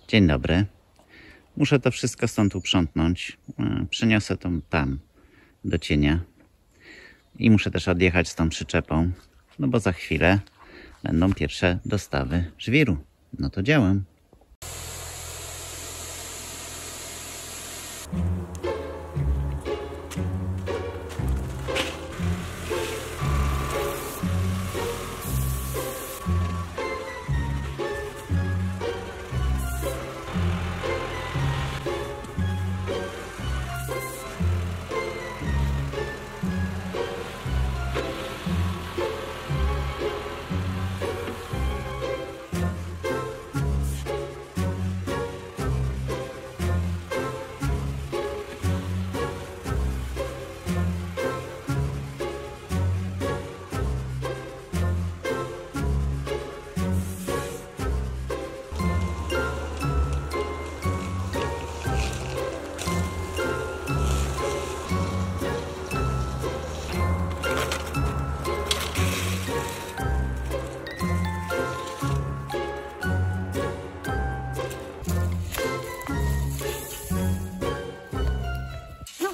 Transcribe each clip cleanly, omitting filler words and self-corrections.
Dzień dobry. Muszę to wszystko stąd uprzątnąć. Przeniosę to tam do cienia. I muszę też odjechać z tą przyczepą, no bo za chwilę będą pierwsze dostawy żwiru. No to działam.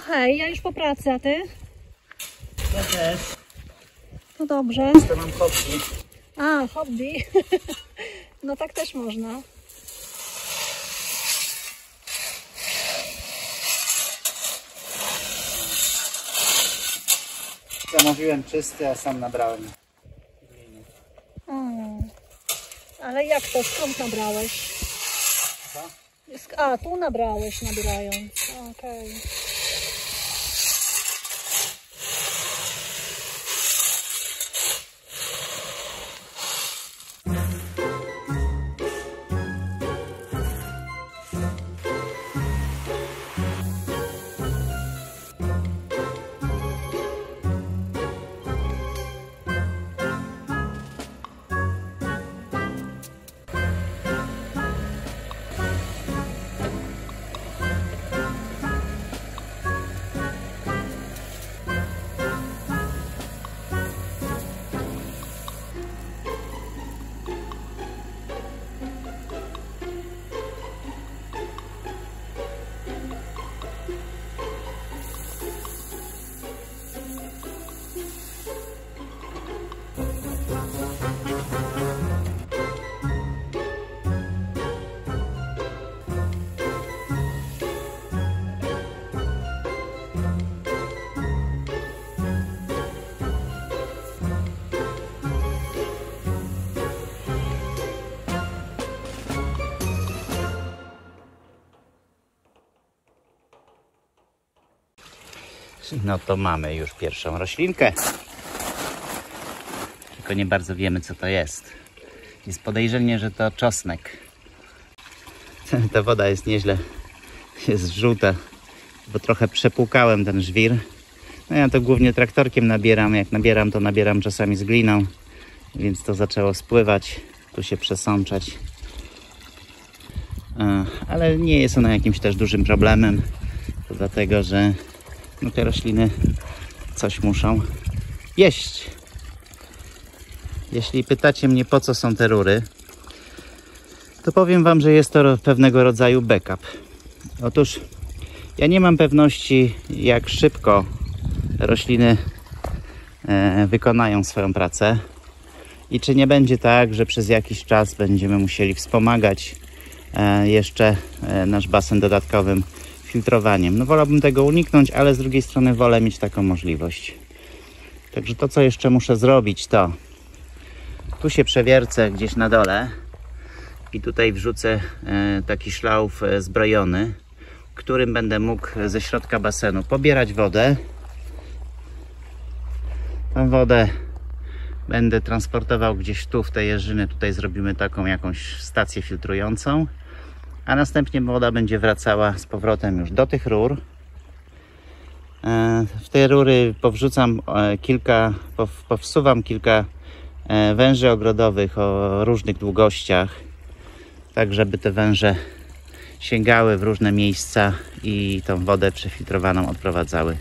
Hej, ja już po pracy, a ty? Ja też. No dobrze. To mam hobby. A, hobby. No tak też można. Zamówiłem czysty, a sam nabrałem. Ale jak to? Skąd nabrałeś? Co? A, tu nabrałeś, nabierając. Okej. No to mamy już pierwszą roślinkę. Tylko nie bardzo wiemy, co to jest. Jest podejrzenie, że to czosnek. Ta woda jest nieźle, jest żółta, bo trochę przepłukałem ten żwir. No ja to głównie traktorkiem nabieram. Jak nabieram, to nabieram czasami z gliną, więc to zaczęło spływać, tu się przesączać. Ale nie jest ona jakimś też dużym problemem. To dlatego, że no te rośliny coś muszą jeść. Jeśli pytacie mnie, po co są te rury, to powiem wam, że jest to pewnego rodzaju backup. Otóż ja nie mam pewności, jak szybko rośliny wykonają swoją pracę i czy nie będzie tak, że przez jakiś czas będziemy musieli wspomagać jeszcze nasz basen dodatkowym filtrowaniem. No wolałbym tego uniknąć, ale z drugiej strony wolę mieć taką możliwość. Także to, co jeszcze muszę zrobić, to tu się przewiercę gdzieś na dole i tutaj wrzucę taki szlauf zbrojony, którym będę mógł ze środka basenu pobierać wodę. Tą wodę będę transportował gdzieś tu w te jeżyny. Tutaj zrobimy taką jakąś stację filtrującą, a następnie woda będzie wracała z powrotem już do tych rur. W te rury powrzucam powsuwam kilka węży ogrodowych o różnych długościach, tak żeby te węże sięgały w różne miejsca i tą wodę przefiltrowaną odprowadzały.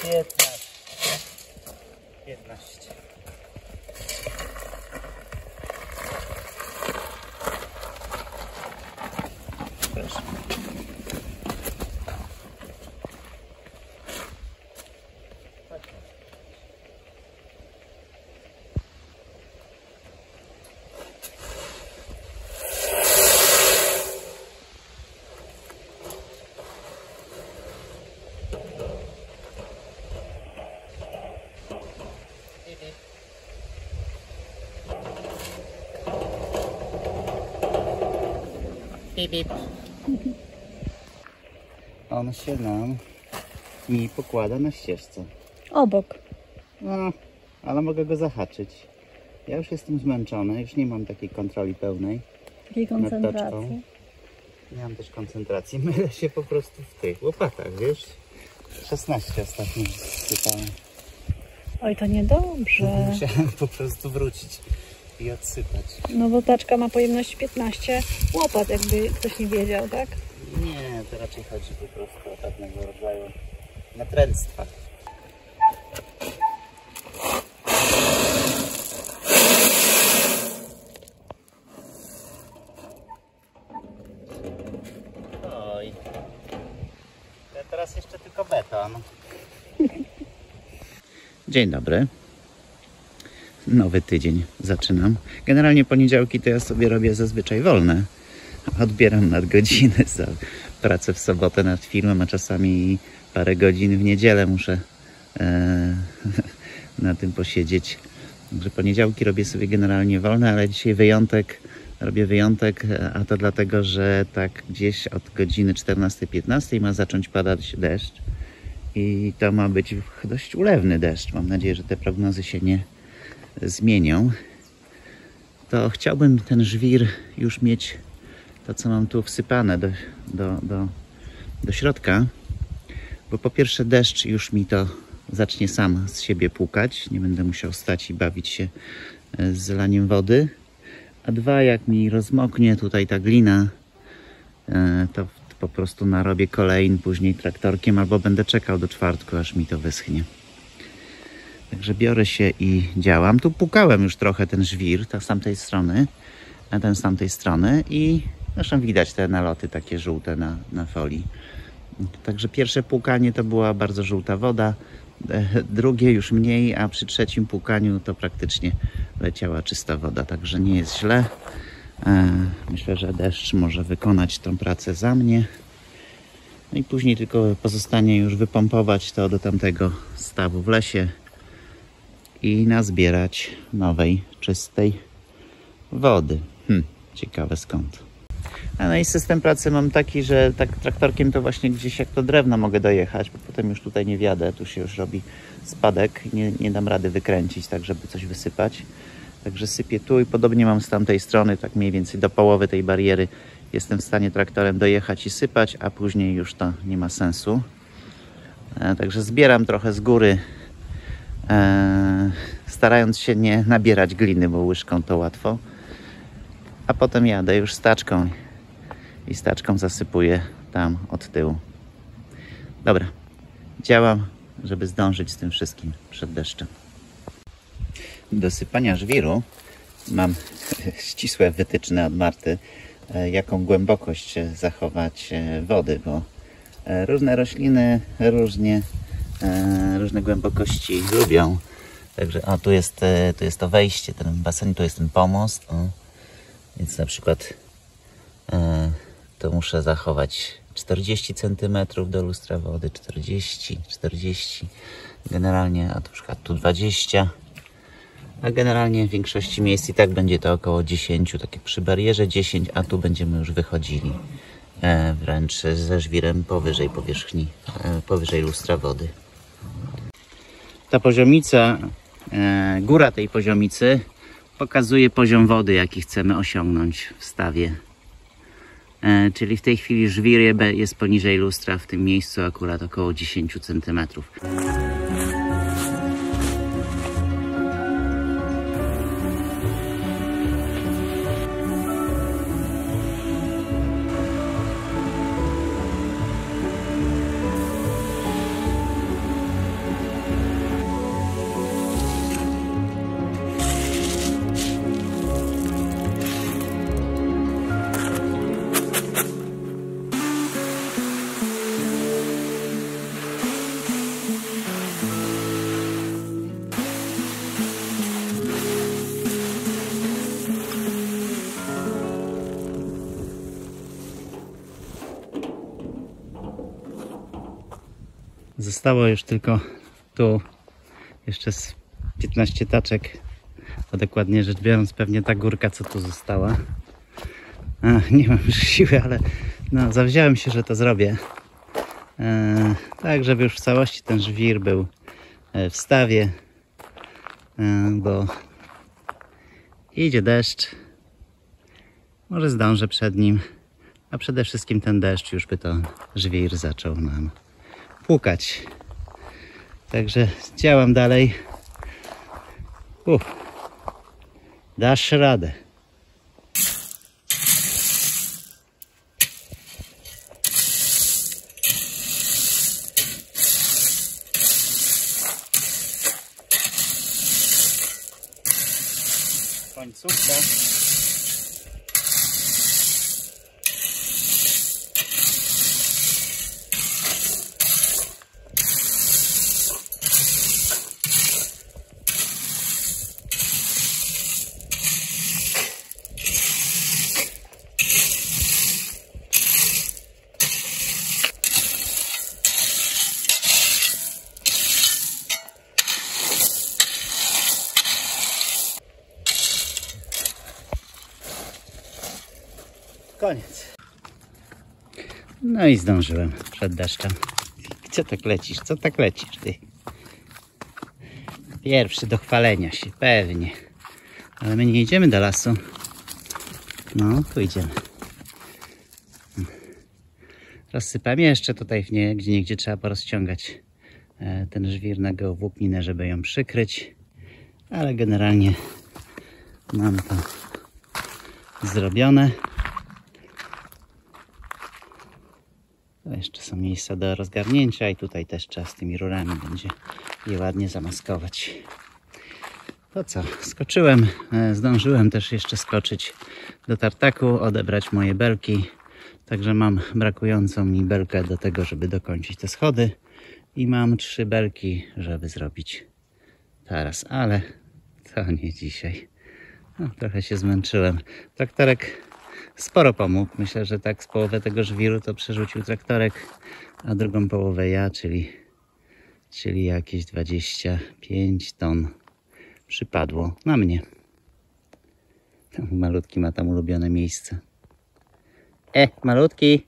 15. Proszę. Bip, bip. On się mi pokłada na ścieżce. Obok. No, ale mogę go zahaczyć. Ja już jestem zmęczony, już nie mam takiej kontroli pełnej. Takiej koncentracji. Nie mam też koncentracji, mylę się po prostu w tych łopatach, wiesz? 16 ostatnio sypałem. Oj, to niedobrze. Musiałem po prostu wrócić i odsypać. No bo taczka ma pojemność 15 łopat, jakby ktoś nie wiedział, tak? Nie, to raczej chodzi po prostu o pewnego rodzaju natręctwa. Oj, teraz jeszcze tylko beton. Dzień dobry. Nowy tydzień zaczynam. Generalnie poniedziałki to ja sobie robię zazwyczaj wolne. Odbieram nadgodziny za pracę w sobotę nad filmem, a czasami parę godzin w niedzielę muszę na tym posiedzieć. Także poniedziałki robię sobie generalnie wolne, ale dzisiaj robię wyjątek, a to dlatego, że tak gdzieś od godziny 14-15 ma zacząć padać deszcz. I to ma być dość ulewny deszcz. Mam nadzieję, że te prognozy się nie zmienią. To chciałbym ten żwir już mieć, to co mam tu wsypane do środka, bo po pierwsze deszcz już mi to zacznie sam z siebie płukać, nie będę musiał stać i bawić się z laniem wody, a dwa, jak mi rozmoknie tutaj ta glina, to po prostu narobię kolejny później traktorkiem, albo będę czekał do czwartku, aż mi to wyschnie. Także biorę się i działam. Tu pukałem już trochę ten żwir, tak z tamtej strony, a ten z tamtej strony i zresztą widać te naloty takie żółte na folii. Także pierwsze płukanie to była bardzo żółta woda, drugie już mniej, a przy trzecim płukaniu to praktycznie leciała czysta woda, także nie jest źle. Myślę, że deszcz może wykonać tą pracę za mnie. No i później tylko pozostanie już wypompować to do tamtego stawu w lesie i nazbierać nowej, czystej wody. Ciekawe skąd. No i system pracy mam taki, że tak traktorkiem to właśnie gdzieś jak to drewno mogę dojechać, bo potem już tutaj nie wjadę, tu się już robi spadek, nie dam rady wykręcić tak, żeby coś wysypać. Także sypię tu i podobnie mam z tamtej strony, tak mniej więcej do połowy tej bariery jestem w stanie traktorem dojechać i sypać, a później już to nie ma sensu. Także zbieram trochę z góry, starając się nie nabierać gliny, bo łyżką to łatwo. A potem jadę już staczką i staczką zasypuję tam od tyłu. Dobra, działam, żeby zdążyć z tym wszystkim przed deszczem. Do sypania żwiru mam ścisłe wytyczne od Marty, jaką głębokość zachować wody, bo różne rośliny różne głębokości lubią. Także o, tu jest to wejście, ten basen, tu jest ten pomost. O. Więc na przykład to muszę zachować 40 cm do lustra wody, 40, generalnie, a na przykład tu 20, a generalnie w większości miejsc i tak będzie to około 10, tak jak przy barierze 10, a tu będziemy już wychodzili wręcz ze żwirem powyżej powierzchni, powyżej lustra wody. Ta poziomica, góra tej poziomicy pokazuje poziom wody, jaki chcemy osiągnąć w stawie. Czyli w tej chwili żwir jest poniżej lustra, w tym miejscu akurat około 10 cm. Zostało już tylko tu jeszcze z 15 taczek, a dokładnie rzecz biorąc pewnie ta górka, co tu została. Nie mam już siły, ale no, zawziąłem się, że to zrobię. Tak, żeby już w całości ten żwir był w stawie, bo idzie deszcz. Może zdążę przed nim, a przede wszystkim ten deszcz już by to żwir zaczął nam płukać. Także działam dalej. Dasz radę. Końcówka. Koniec. No i zdążyłem przed deszczem. Gdzie tak lecisz? Co tak lecisz, ty? Pierwszy do chwalenia się, pewnie. Ale my nie idziemy do lasu. No, tu idziemy. Rozsypam jeszcze tutaj gdzie trzeba porozciągać ten żwir na geowłókninę, żeby ją przykryć. Ale generalnie mam to zrobione. Tu jeszcze są miejsca do rozgarnięcia i tutaj też trzeba z tymi rurami będzie je ładnie zamaskować. To co, skoczyłem, zdążyłem też jeszcze skoczyć do tartaku, odebrać moje belki. Także mam brakującą mi belkę do tego, żeby dokończyć te schody. I mam 3 belki, żeby zrobić taras, ale to nie dzisiaj. No, trochę się zmęczyłem. Traktorek sporo pomógł. Myślę, że tak z połowę tego żwiru to przerzucił traktorek, a drugą połowę ja, czyli jakieś 25 ton przypadło na mnie. Malutki ma tam ulubione miejsce. Malutki!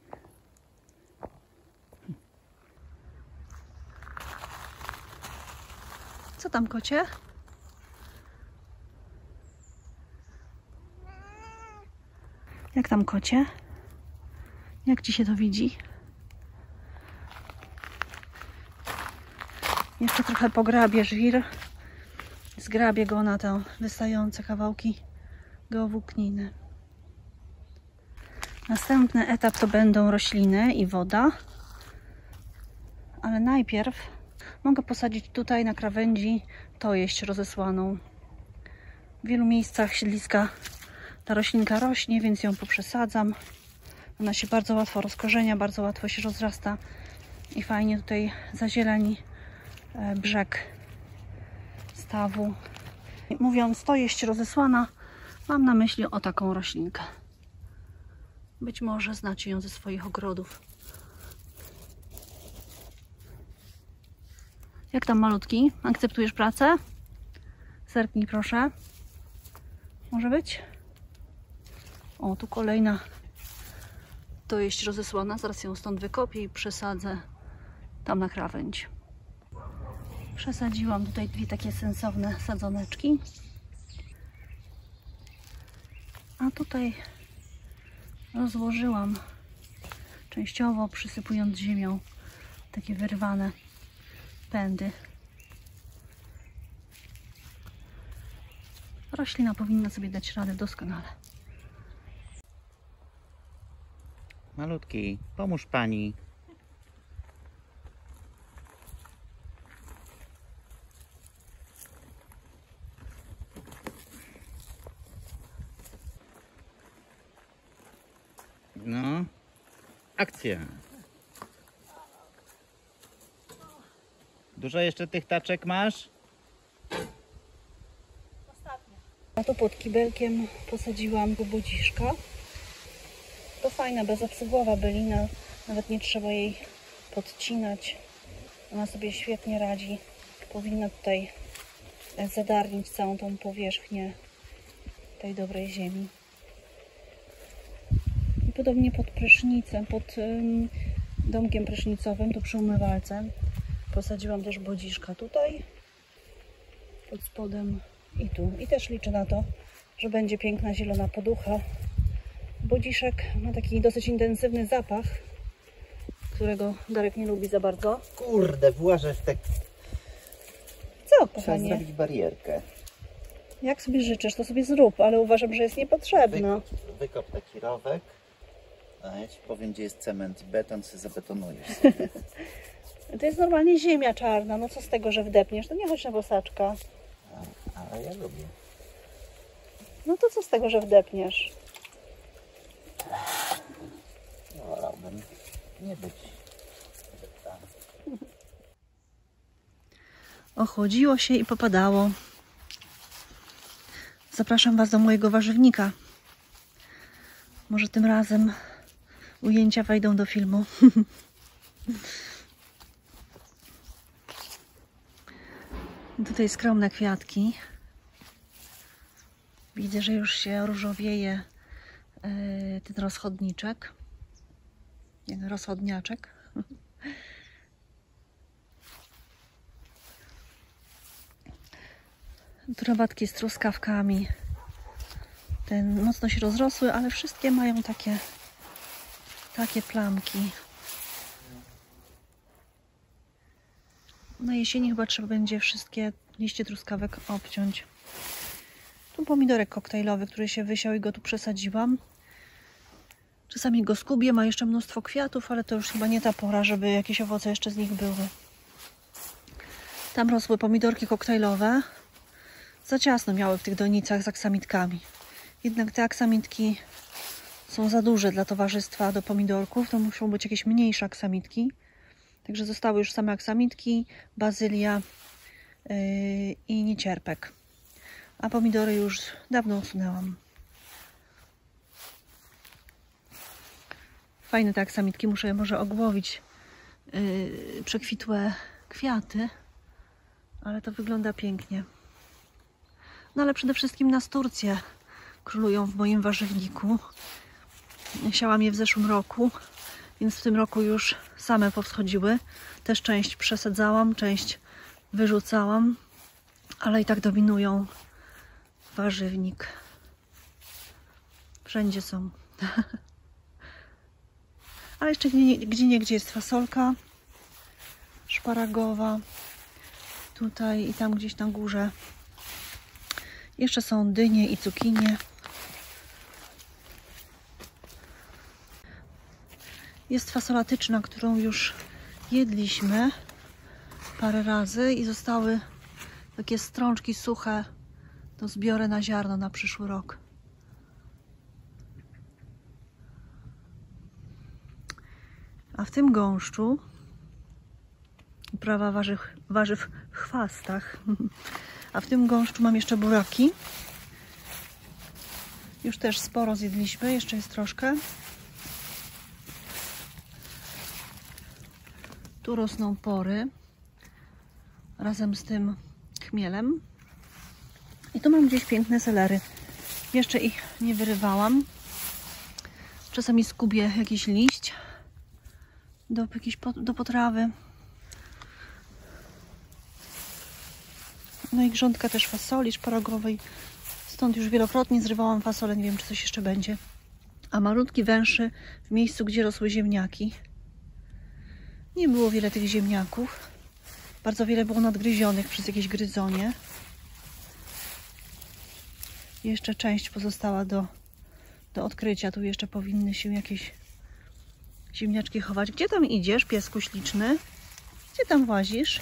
Co tam, kocie? Jak tam, kocie? Jak ci się to widzi? Jeszcze trochę pograbię żwir. Zgrabię go na te wystające kawałki geowłókniny. Następny etap to będą rośliny i woda. Ale najpierw mogę posadzić tutaj na krawędzi tojeść rozesłaną. W wielu miejscach siedliska ta roślinka rośnie, więc ją poprzesadzam. Ona się bardzo łatwo rozkorzenia, bardzo łatwo się rozrasta i fajnie tutaj zazieleni brzeg stawu. Mówiąc tojeść rozesłana, mam na myśli o taką roślinkę. Być może znacie ją ze swoich ogrodów. Jak tam, malutki? Akceptujesz pracę? Zerknij proszę. Może być? O, tu kolejna tojeść rozesłana. Zaraz ją stąd wykopię i przesadzę tam na krawędź. Przesadziłam tutaj 2 takie sensowne sadzoneczki. A tutaj rozłożyłam częściowo, przysypując ziemią takie wyrwane pędy. Roślina powinna sobie dać radę doskonale. Malutki, pomóż pani. No, akcja. Dużo jeszcze tych taczek masz? A to pod kibelkiem posadziłam bobodziszka. To fajna, bezobsługowa bylina. Nawet nie trzeba jej podcinać. Ona sobie świetnie radzi. Powinna tutaj zadarnić całą tą powierzchnię tej dobrej ziemi. I podobnie pod prysznicem, pod domkiem prysznicowym, tu przy umywalce, posadziłam też bodziszka tutaj, pod spodem i tu. I też liczę na to, że będzie piękna zielona poducha. Bodziszek ma taki dosyć intensywny zapach, którego Darek nie lubi za bardzo. Kurde, włażę w tak... Co, Trzeba kochanie? zrobić barierkę. Jak sobie życzysz, to sobie zrób, ale uważam, że jest niepotrzebna. Wykop taki rowek. A ja ci powiem, gdzie jest cement i beton, sobie zabetonujesz sobie. To jest normalnie ziemia czarna, no co z tego, że wdepniesz? To nie chodź na bosaczka. Ale ja lubię. No to co z tego, że wdepniesz? Wolałbym nie być. Ochłodziło się i popadało. Zapraszam Was do mojego warzywnika. Może tym razem ujęcia wejdą do filmu. Tutaj skromne kwiatki. Widzę, że już się różowieje ten rozchodniczek. Nie, rozchodniaczek. Tu rabatki z truskawkami. Ten mocno się rozrosły, ale wszystkie mają takie plamki. Na jesieni chyba trzeba będzie wszystkie liście truskawek obciąć. Tu pomidorek koktajlowy, który się wysiał i go tu przesadziłam. Czasami go skubię, ma jeszcze mnóstwo kwiatów, ale to już chyba nie ta pora, żeby jakieś owoce jeszcze z nich były. Tam rosły pomidorki koktajlowe. Za ciasno miały w tych donicach z aksamitkami. Jednak te aksamitki są za duże dla towarzystwa do pomidorków. To muszą być jakieś mniejsze aksamitki. Także zostały już same aksamitki, bazylia i niecierpek. A pomidory już dawno usunęłam. Fajne te aksamitki. Muszę je może ogłowić przekwitłe kwiaty. Ale to wygląda pięknie. No ale przede wszystkim nasturcje królują w moim warzywniku. Siałam je w zeszłym roku, więc w tym roku już same powschodziły. Też część przesadzałam, część wyrzucałam, ale i tak dominują warzywnik. Wszędzie są. Ale jeszcze gdzieniegdzie jest fasolka szparagowa. Tutaj i tam gdzieś na górze. Jeszcze są dynie i cukinie. Jest fasola tyczna, którą już jedliśmy parę razy i zostały takie strączki suche. To zbiorę na ziarno na przyszły rok. A w tym gąszczu uprawa warzyw w chwastach. A w tym gąszczu mam jeszcze buraki. Już też sporo zjedliśmy, jeszcze jest troszkę. Tu rosną pory razem z tym chmielem. I tu mam gdzieś piękne selery. Jeszcze ich nie wyrywałam. Czasami skubię jakiś liść do potrawy. No i grządka też fasoli szparagowej. Stąd już wielokrotnie zrywałam fasolę. Nie wiem, czy coś jeszcze będzie. A malutki węży w miejscu, gdzie rosły ziemniaki. Nie było wiele tych ziemniaków. Bardzo wiele było nadgryzionych przez jakieś gryzonie. Jeszcze część pozostała do odkrycia. Tu jeszcze powinny się jakieś ziemniaczki chować. Gdzie tam idziesz, piesku śliczny? Gdzie tam łazisz?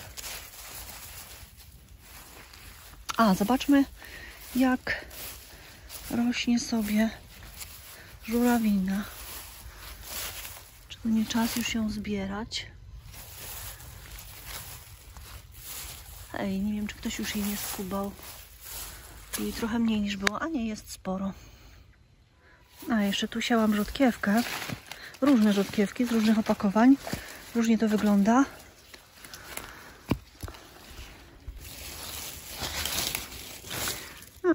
A, zobaczmy, jak rośnie sobie żurawina. Czy to nie czas już ją zbierać? Hej, nie wiem, czy ktoś już jej nie skubał. Jej trochę mniej niż było, a nie, jest sporo. A, jeszcze tu siałam rzodkiewkę. Różne rzodkiewki z różnych opakowań. Różnie to wygląda.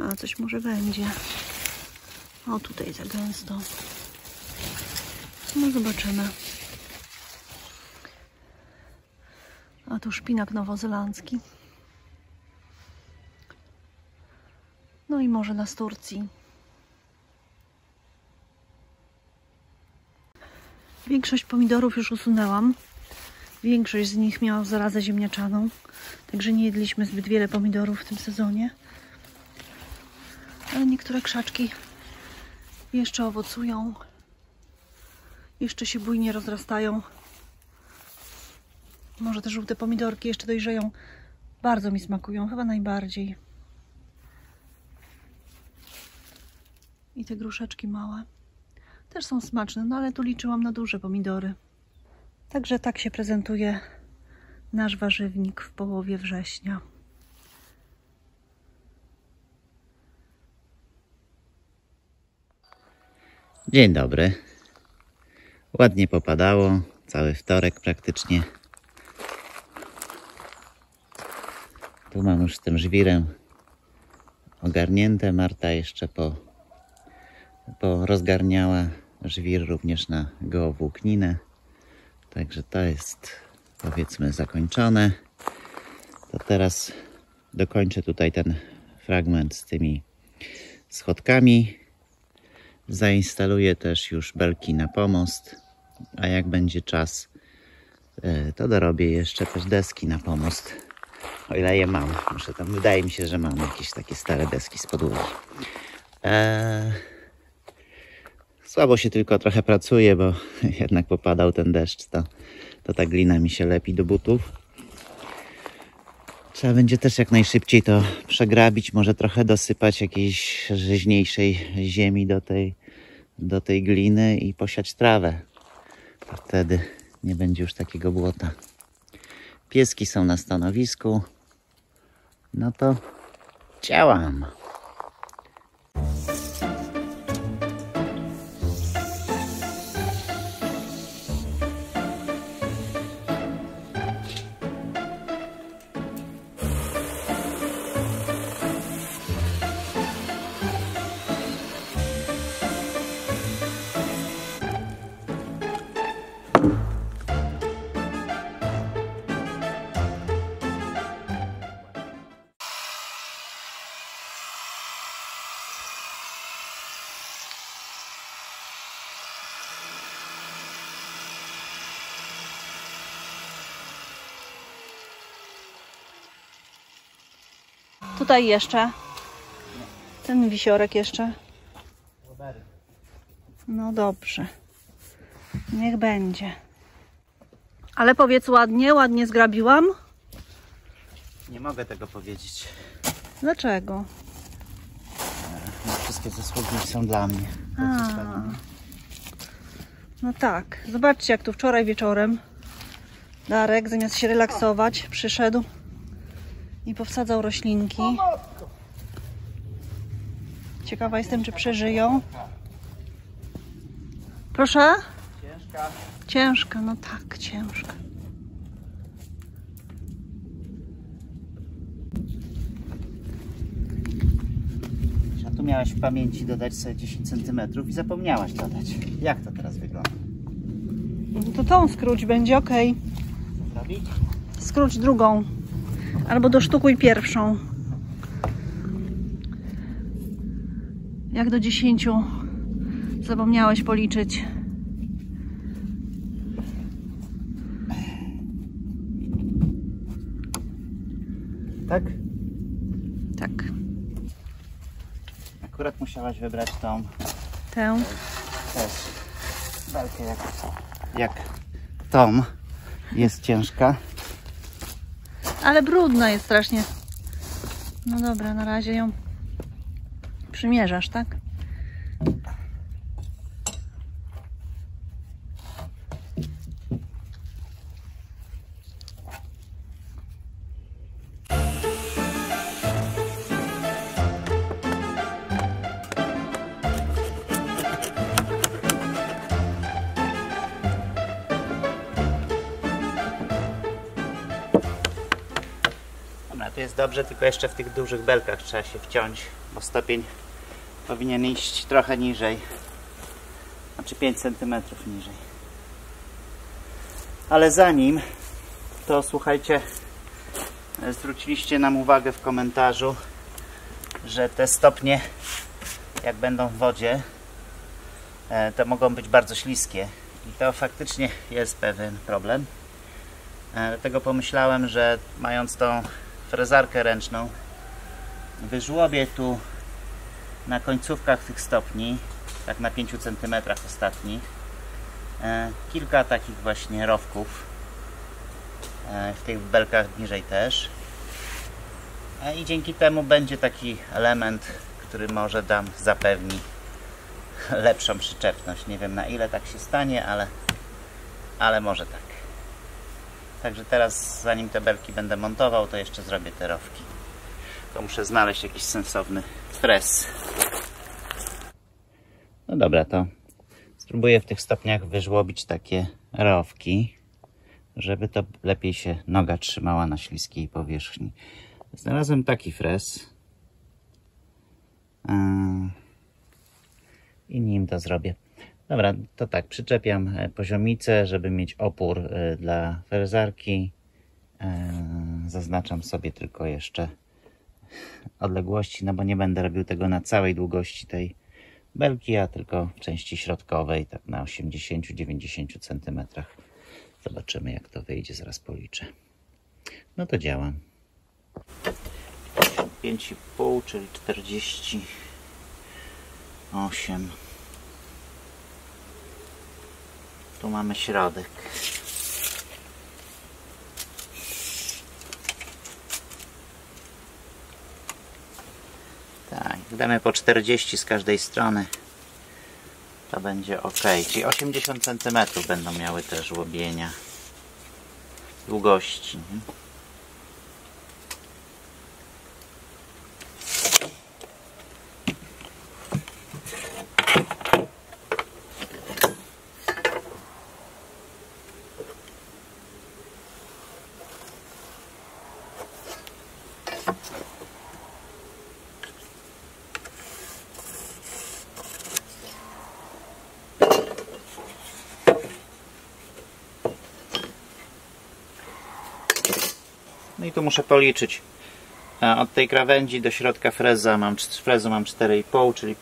A, coś może będzie. O, tutaj za gęsto. No zobaczymy. A tu szpinak nowozelandzki. No i może na z Turcji. Większość pomidorów już usunęłam. Większość z nich miała zarazę ziemniaczaną. Także nie jedliśmy zbyt wiele pomidorów w tym sezonie. Ale niektóre krzaczki jeszcze owocują. Jeszcze się bujnie rozrastają. Może te żółte pomidorki jeszcze dojrzeją. Bardzo mi smakują, chyba najbardziej. I te gruszeczki małe też są smaczne, no ale tu liczyłam na duże pomidory. Także tak się prezentuje nasz warzywnik w połowie września. Dzień dobry. Ładnie popadało, cały wtorek praktycznie. Tu mam już z tym żwirem ogarnięte. Marta jeszcze rozgarniała żwir również na geowłókninę. Także to jest, powiedzmy, zakończone. To teraz dokończę tutaj ten fragment z tymi schodkami. Zainstaluję też już belki na pomost, a jak będzie czas, to dorobię jeszcze też deski na pomost. O ile je mam. Muszę tam, wydaje mi się, że mam jakieś takie stare deski z podłogi. Słabo się tylko trochę pracuje, bo jednak popadał ten deszcz, to ta glina mi się lepi do butów. Trzeba będzie też jak najszybciej to przegrabić, może trochę dosypać jakiejś rzeźniejszej ziemi do tej gliny i posiać trawę. To wtedy nie będzie już takiego błota. Pieski są na stanowisku. No to działam. Tutaj jeszcze. Ten wisiorek jeszcze. No dobrze. Niech będzie. Ale powiedz ładnie, ładnie zgrabiłam. Nie mogę tego powiedzieć. Dlaczego? No, wszystkie zasługi są dla mnie. No tak. Zobaczcie, jak tu wczoraj wieczorem Darek zamiast się relaksować przyszedł i powsadzał roślinki. Ciekawa jestem, czy przeżyją. Proszę? Ciężka. Ciężka, no tak, ciężka. A tu miałaś w pamięci dodać sobie 10 cm i zapomniałaś dodać. Jak to teraz wygląda? No to tą skróć, będzie ok. Co zrobić? Skróć drugą. Albo dosztukuj pierwszą. Jak do 10 zapomniałeś policzyć. Tak? Tak. Akurat musiałaś wybrać tą Tę. też belkę jak tą. Jest ciężka. Ale brudna jest strasznie. No dobra, na razie ją przymierzasz, tak? To jest dobrze, tylko jeszcze w tych dużych belkach trzeba się wciąć bo stopień powinien iść trochę niżej, znaczy 5 cm niżej. Ale zanim to, słuchajcie, zwróciliście nam uwagę w komentarzu, że te stopnie, jak będą w wodzie, to mogą być bardzo śliskie i to faktycznie jest pewien problem. Dlatego pomyślałem, że mając tą frezarkę ręczną, wyżłobię tu na końcówkach tych stopni, tak na 5 cm ostatnich, kilka takich właśnie rowków, w tych belkach niżej też, i dzięki temu będzie taki element, który może nam zapewni lepszą przyczepność. Nie wiem, na ile tak się stanie, ale może tak. Także teraz, zanim te belki będę montował, to jeszcze zrobię te rowki. To muszę znaleźć jakiś sensowny frez. No dobra, to spróbuję w tych stopniach wyżłobić takie rowki, żeby to lepiej się noga trzymała na śliskiej powierzchni. Znalazłem taki frez i nim to zrobię. Dobra, to tak, przyczepiam poziomicę, żeby mieć opór dla frezarki. Zaznaczam sobie tylko jeszcze odległości, no bo nie będę robił tego na całej długości tej belki, a tylko w części środkowej, tak na 80-90 cm. Zobaczymy, jak to wyjdzie, zaraz policzę. No to działam. 5,5, czyli 48. Tu mamy środek. Tak, damy po 40 z każdej strony. To będzie ok. Czyli 80 cm będą miały te żłobienia długości. No i tu muszę policzyć. Od tej krawędzi do środka frezu mam 4,5, czyli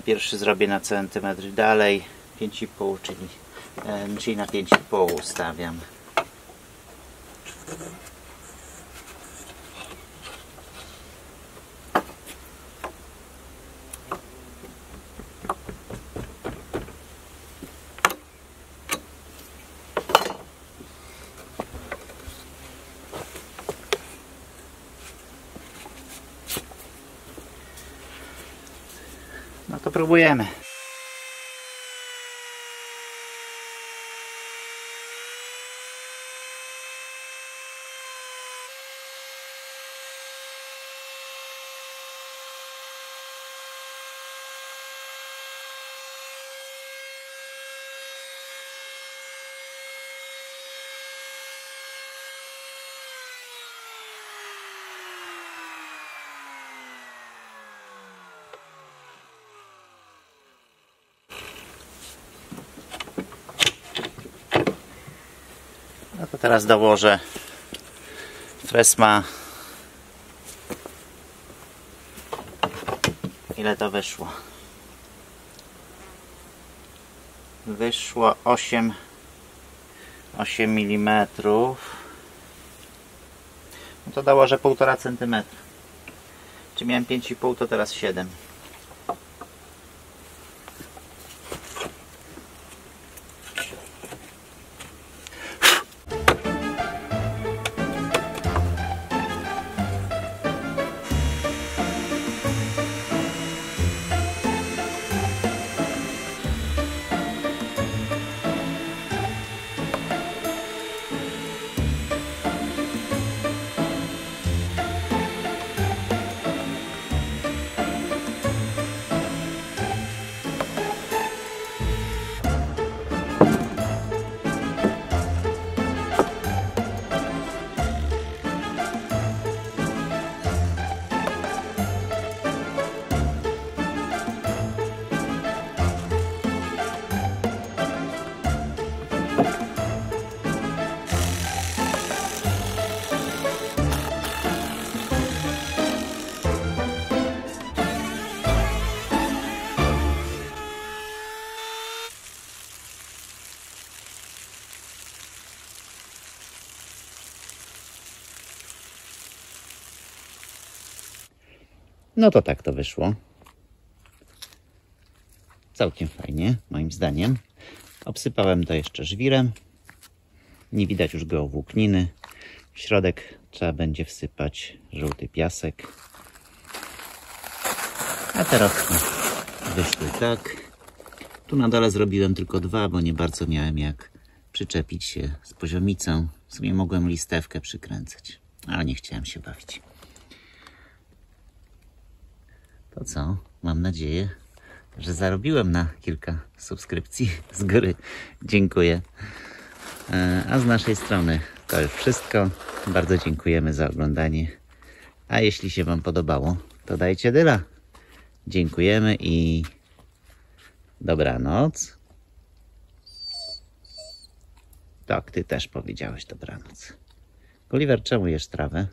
pierwszy zrobię na centymetr dalej, 5,5, czyli na 5,5 ustawiam. No to próbujemy. No to teraz dołożę. Frez ma... Ile to wyszło? Wyszło 8 mm. No to dołożę 1,5 cm. Czy miałem 5,5, to teraz 7. No to tak to wyszło. Całkiem fajnie, moim zdaniem. Obsypałem to jeszcze żwirem. Nie widać już geowłókniny. W środek trzeba będzie wsypać żółty piasek. A teraz wyszły tak. Tu na dole zrobiłem tylko 2, bo nie bardzo miałem jak przyczepić się z poziomicą. W sumie mogłem listewkę przykręcać, ale nie chciałem się bawić. To co? Mam nadzieję, że zarobiłem na kilka subskrypcji. Z góry dziękuję. A z naszej strony to już wszystko. Bardzo dziękujemy za oglądanie. A jeśli się Wam podobało, to dajcie dyla. Dziękujemy i dobranoc. Tak, Ty też powiedziałeś dobranoc. Gulliver, czemu jesz trawę?